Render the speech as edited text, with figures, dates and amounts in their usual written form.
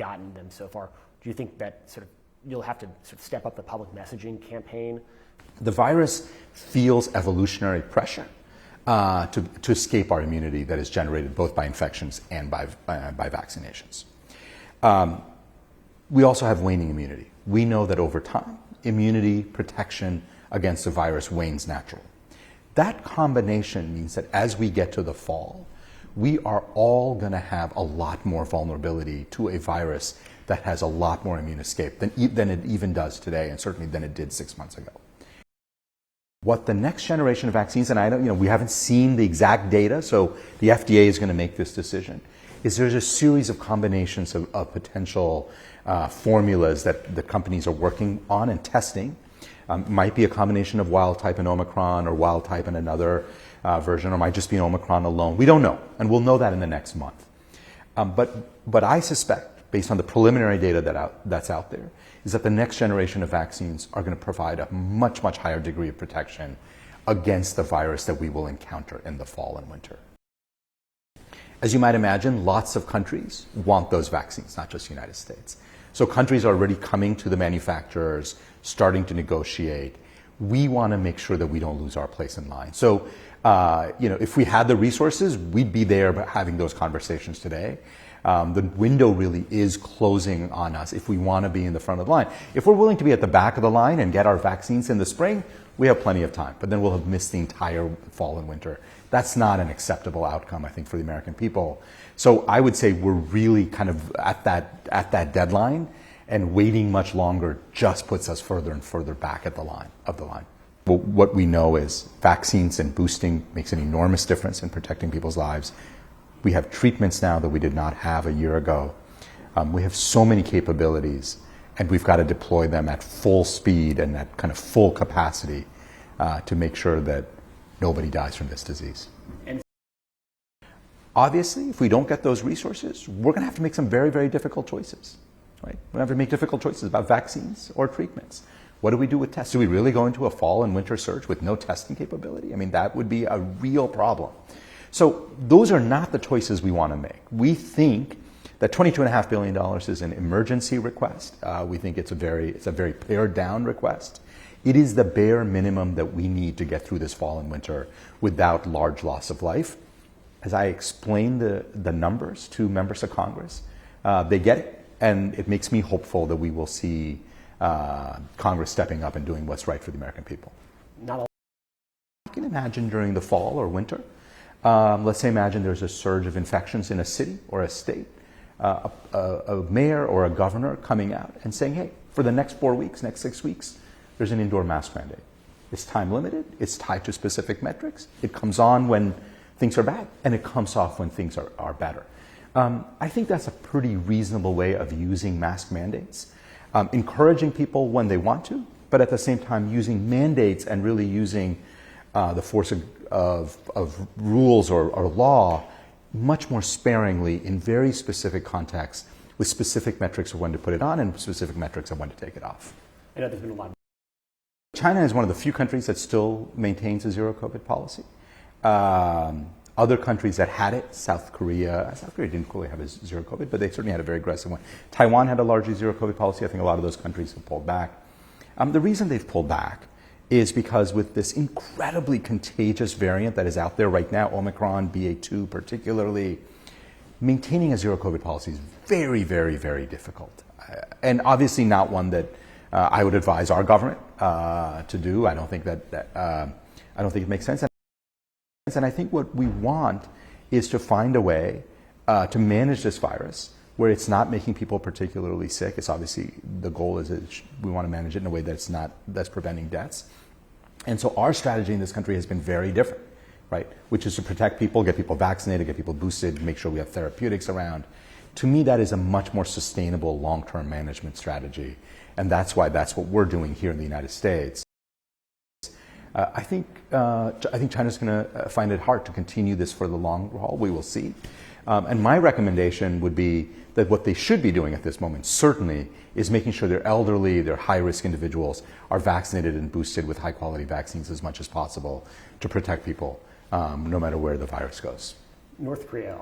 gotten them so far. Do you think that sort of you'll have to sort of step up the public messaging campaign? The virus feels evolutionary pressure to escape our immunity that is generated both by infections and by vaccinations. We also have waning immunity. We know that over time, immunity protection against the virus wanes naturally. That combination means that as we get to the fall, we are all going to have a lot more vulnerability to a virus that has a lot more immune escape than it even does today, and certainly than it did 6 months ago. What the next generation of vaccines, and we haven't seen the exact data, so the FDA is going to make this decision, is there's a series of combinations of potential formulas that the companies are working on and testing. Might be a combination of wild type and Omicron, or wild type and another version, or might just be Omicron alone. We don't know, and we'll know that in the next month. But I suspect, based on the preliminary data that's out there, is that the next generation of vaccines are going to provide a much, much higher degree of protection against the virus that we will encounter in the fall and winter. As you might imagine, lots of countries want those vaccines, not just the United States. So countries are already coming to the manufacturers, starting to negotiate. We want to make sure that we don't lose our place in line. So, if we had the resources, we'd be there having those conversations today. The window really is closing on us if we want to be in the front of the line. If we're willing to be at the back of the line and get our vaccines in the spring, we have plenty of time, but then we'll have missed the entire fall and winter. That's not an acceptable outcome, I think, for the American people. So I would say we're really kind of at that deadline, and waiting much longer just puts us further and further back at the line. Well, what we know is vaccines and boosting makes an enormous difference in protecting people's lives. We have treatments now that we did not have a year ago. We have so many capabilities, and we've got to deploy them at full speed and at kind of full capacity to make sure that nobody dies from this disease. And obviously, if we don't get those resources, we're going to have to make some very, very difficult choices. Right? We're going to have to make difficult choices about vaccines or treatments. What do we do with tests? Do we really go into a fall and winter surge with no testing capability? I mean, that would be a real problem. So those are not the choices we want to make. We think that $22.5 billion is an emergency request. We think it's a very pared down request. It is the bare minimum that we need to get through this fall and winter without large loss of life. As I explained the numbers to members of Congress, they get it. And it makes me hopeful that we will see Congress stepping up and doing what's right for the American people. You can imagine during the fall or winter, let's say imagine there's a surge of infections in a city or a state, a mayor or a governor coming out and saying, hey, for the next 4 weeks, next 6 weeks, there's an indoor mask mandate. It's time limited, it's tied to specific metrics, it comes on when things are bad, and it comes off when things are better. I think that's a pretty reasonable way of using mask mandates, encouraging people when they want to, but at the same time using mandates and really using the force of rules or law much more sparingly in very specific contexts with specific metrics of when to put it on and specific metrics of when to take it off. I know there's been a lot. China is one of the few countries that still maintains a zero COVID policy. Other countries that had it, South Korea didn't quite have a zero COVID, but they certainly had a very aggressive one. Taiwan had a largely zero COVID policy. I think a lot of those countries have pulled back. The reason they've pulled back is because with this incredibly contagious variant that is out there right now, Omicron, BA2 particularly, maintaining a zero COVID policy is very, very, very difficult. And obviously not one that I would advise our government to do. I don't think I don't think it makes sense. And I think what we want is to find a way to manage this virus where it's not making people particularly sick. It's obviously the goal is we want to manage it in a way that's preventing deaths. And so our strategy in this country has been very different, right? Which is to protect people, get people vaccinated, get people boosted, make sure we have therapeutics around. To me, that is a much more sustainable long-term management strategy. And that's why that's what we're doing here in the United States. I think China's going to find it hard to continue this for the long haul. We will see. And my recommendation would be that what they should be doing at this moment, certainly, is making sure their elderly, their high-risk individuals are vaccinated and boosted with high-quality vaccines as much as possible to protect people, no matter where the virus goes. North Korea.